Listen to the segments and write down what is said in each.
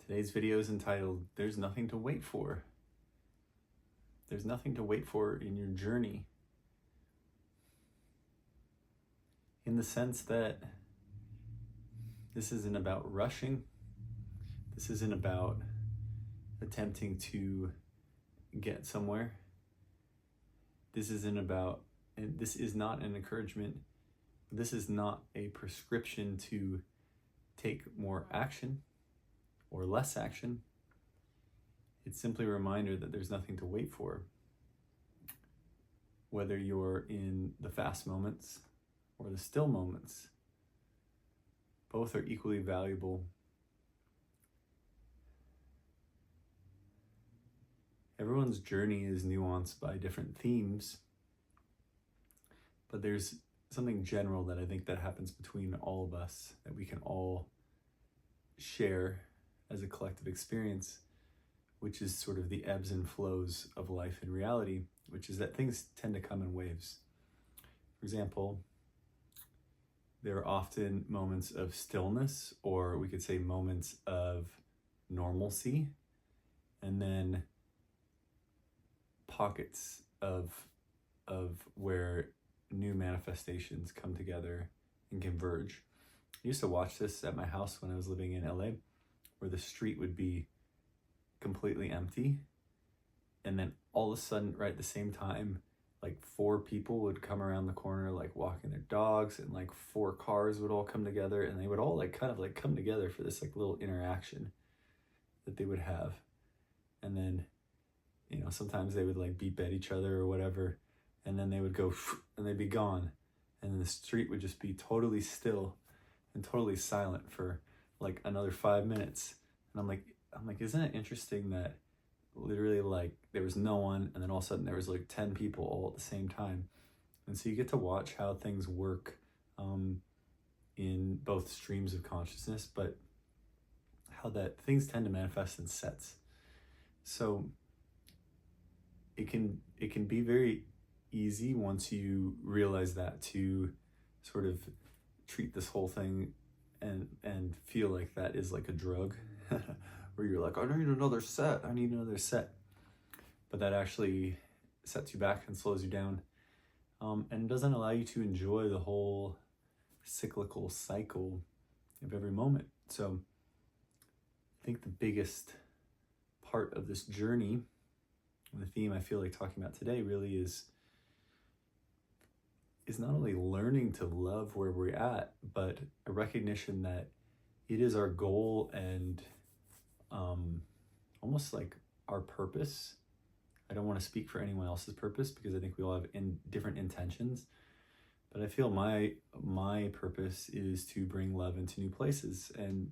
Today's video is entitled, There's Nothing to Wait For. There's nothing to wait for in your journey. In the sense that this isn't about rushing. This isn't about attempting to get somewhere. This is not an encouragement. This is not a prescription to take more action or less action. It's simply a reminder that there's nothing to wait for. Whether you're in the fast moments or the still moments, both are equally valuable. Everyone's journey is nuanced by different themes, but there's something general that I think that happens between all of us that we can all share as a collective experience, which is sort of the ebbs and flows of life and reality, which is that things tend to come in waves. For example, there are often moments of stillness, or we could say moments of normalcy, and then pockets of where new manifestations come together and converge. I used to watch this at my house when I was living in LA, where the street would be completely empty, and then all of a sudden, right at the same time, like 4 people would come around the corner, like walking their dogs, and like 4 cars would all come together, and they would all like kind of like come together for this like little interaction that they would have. And then, you know, sometimes they would like beep at each other or whatever, and then they would go and they'd be gone, and then the street would just be totally still and totally silent for like another 5 minutes. And I'm like, isn't it interesting that literally like there was no one, and then all of a sudden there was like 10 people all at the same time. And so you get to watch how things work in both streams of consciousness, but how that things tend to manifest in sets. So it can be very easy once you realize that to sort of treat this whole thing and feel like that is like a drug where you're like, I need another set. But that actually sets you back and slows you down, and doesn't allow you to enjoy the whole cyclical cycle of every moment. So I think the biggest part of this journey, and the theme I feel like talking about today really is not only learning to love where we're at, but a recognition that it is our goal and almost like our purpose. I don't want to speak for anyone else's purpose because I think we all have different intentions, but I feel my purpose is to bring love into new places, and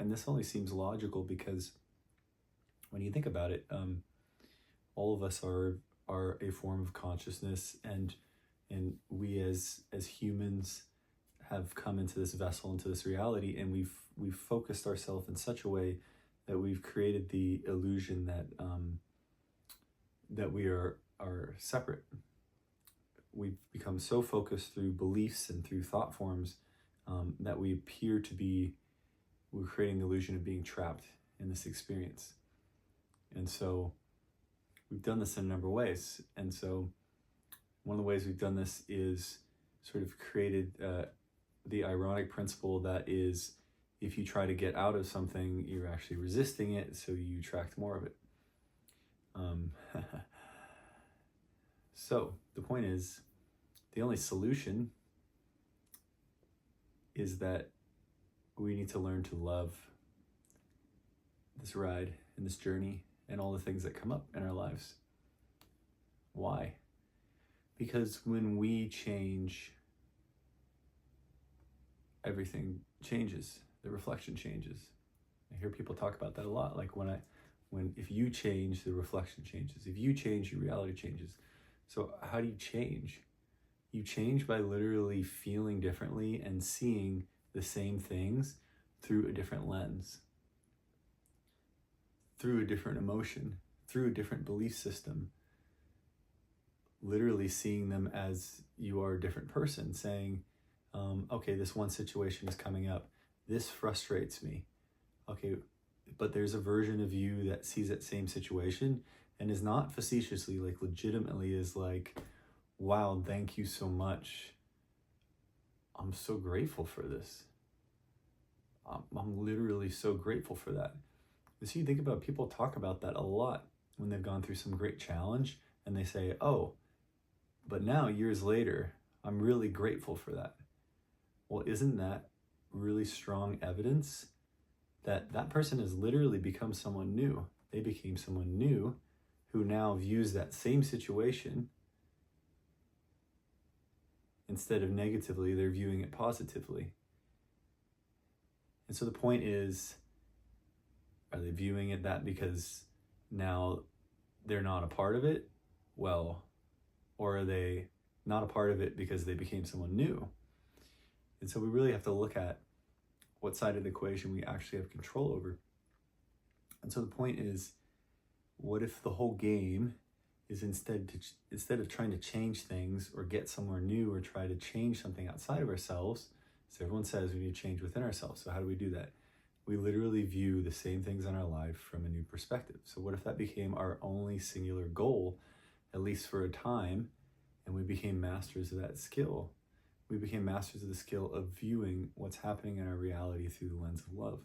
this only seems logical because when you think about it, all of us are a form of consciousness, and we as humans have come into this vessel, into this reality, and we've focused ourselves in such a way that we've created the illusion that we are separate. We've become so focused through beliefs and through thought forms that we appear to be, we're creating the illusion of being trapped in this experience. And so we've done this in a number of ways. And so one of the ways we've done this is sort of created the ironic principle that is, if you try to get out of something, you're actually resisting it, so you attract more of it. So the point is, the only solution is that we need to learn to love this ride and this journey and all the things that come up in our lives. Why? Because when we change, everything changes. The reflection changes. I hear people talk about that a lot. Like if you change, the reflection changes. If you change, your reality changes. So how do you change? You change by literally feeling differently and seeing the same things through a different lens, through a different emotion, through a different belief system. Literally seeing them as you are a different person, saying, okay, this one situation is coming up. This frustrates me. Okay, but there's a version of you that sees that same situation and is not facetiously, like legitimately is like, wow, thank you so much. I'm so grateful for this. I'm literally so grateful for that. And so you think about, people talk about that a lot when they've gone through some great challenge and they say, oh, but now years later, I'm really grateful for that. Well, isn't that really strong evidence that that person has literally become someone new? They became someone new who now views that same situation, instead of negatively, they're viewing it positively. And so the point is, are they viewing it that because now they're not a part of it? Well, or are they not a part of it because they became someone new? And so we really have to look at what side of the equation we actually have control over. And so the point is, what if the whole game is instead of trying to change things or get somewhere new or try to change something outside of ourselves? So everyone says we need to change within ourselves. So how do we do that? We literally view the same things in our life from a new perspective. So what if that became our only singular goal, at least for a time, and we became masters of that skill? We became masters of the skill of viewing what's happening in our reality through the lens of love.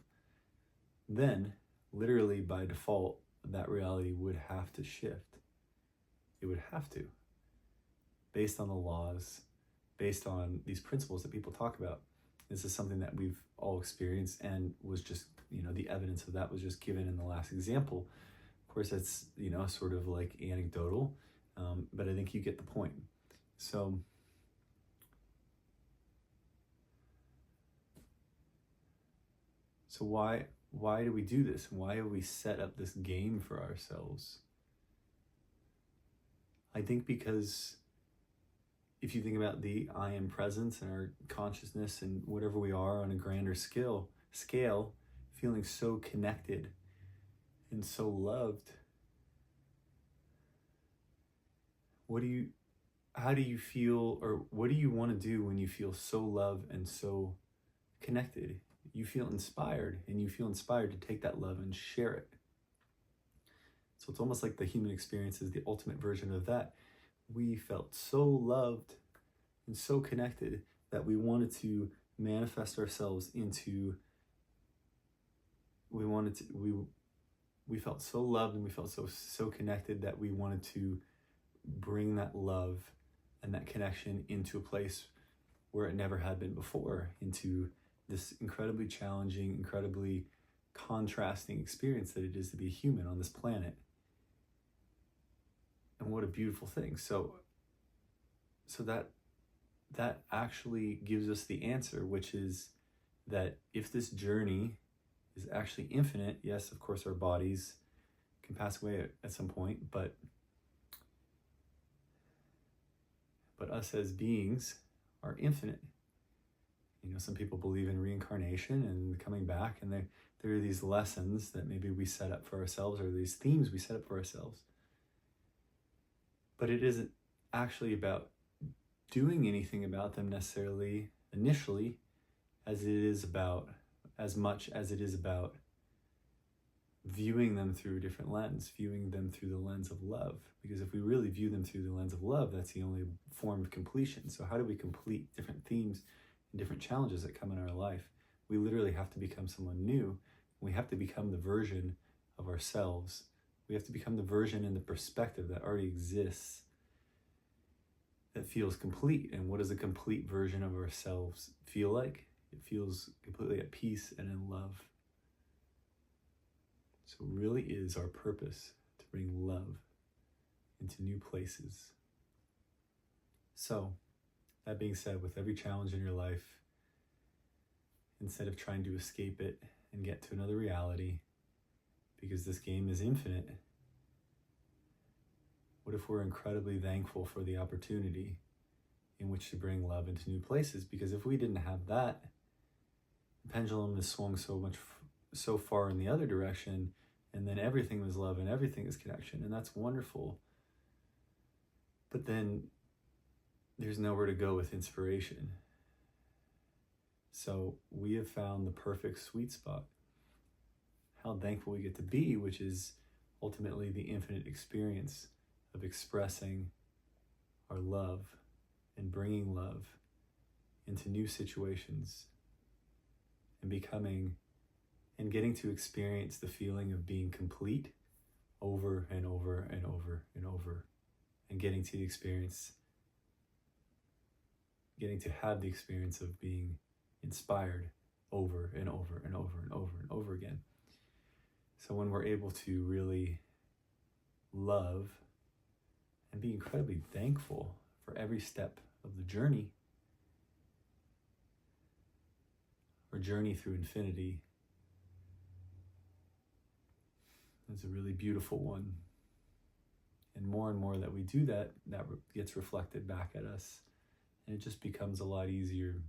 Then, literally by default, that reality would have to shift. It would have to, based on the laws, based on these principles that people talk about. This is something that we've all experienced, and was just, the evidence of that was just given in the last example. Of course, that's, sort of like anecdotal, but I think you get the point. So why do we do this? Why have we set up this game for ourselves? I think because if you think about the I am presence and our consciousness and whatever we are on a grander scale, feeling so connected and so loved, how do you feel, or what do you want to do when you feel so loved and so connected? You feel inspired, and you feel inspired to take that love and share it. So it's almost like the human experience is the ultimate version of that. We felt so loved and so connected that we wanted to manifest ourselves into, we felt so loved and we felt so connected that we wanted to bring that love and that connection into a place where it never had been before, into this incredibly challenging, incredibly contrasting experience that it is to be a human on this planet. And what a beautiful thing. So that actually gives us the answer, which is that if this journey is actually infinite, yes, of course, our bodies can pass away at some point, but us as beings are infinite. Some people believe in reincarnation and coming back, and there are these lessons that maybe we set up for ourselves, or these themes we set up for ourselves. But it isn't actually about doing anything about them necessarily initially, as much as it is about viewing them through a different lens, viewing them through the lens of love. Because if we really view them through the lens of love, that's the only form of completion. So how do we complete different themes and different challenges that come in our life? We literally have to become someone new. We have to become the version of ourselves. We have to become the version and the perspective that already exists, that feels complete. And what does a complete version of ourselves feel like? It feels completely at peace and in love. So it really is our purpose to bring love into new places. So, that being said, with every challenge in your life, instead of trying to escape it and get to another reality, because this game is infinite, what if we're incredibly thankful for the opportunity in which to bring love into new places? Because if we didn't have that, the pendulum has swung so far in the other direction, and then everything was love and everything is connection, and that's wonderful. But then there's nowhere to go with inspiration. So we have found the perfect sweet spot. how thankful we get to be, which is ultimately the infinite experience of expressing our love and bringing love into new situations and becoming and getting to experience the feeling of being complete over and over and over and over, and getting to have the experience of being inspired over and over and over and over and over again. So when we're able to really love and be incredibly thankful for every step of the journey, or journey through infinity, is a really beautiful one. And more that we do that, that gets reflected back at us. And it just becomes a lot easier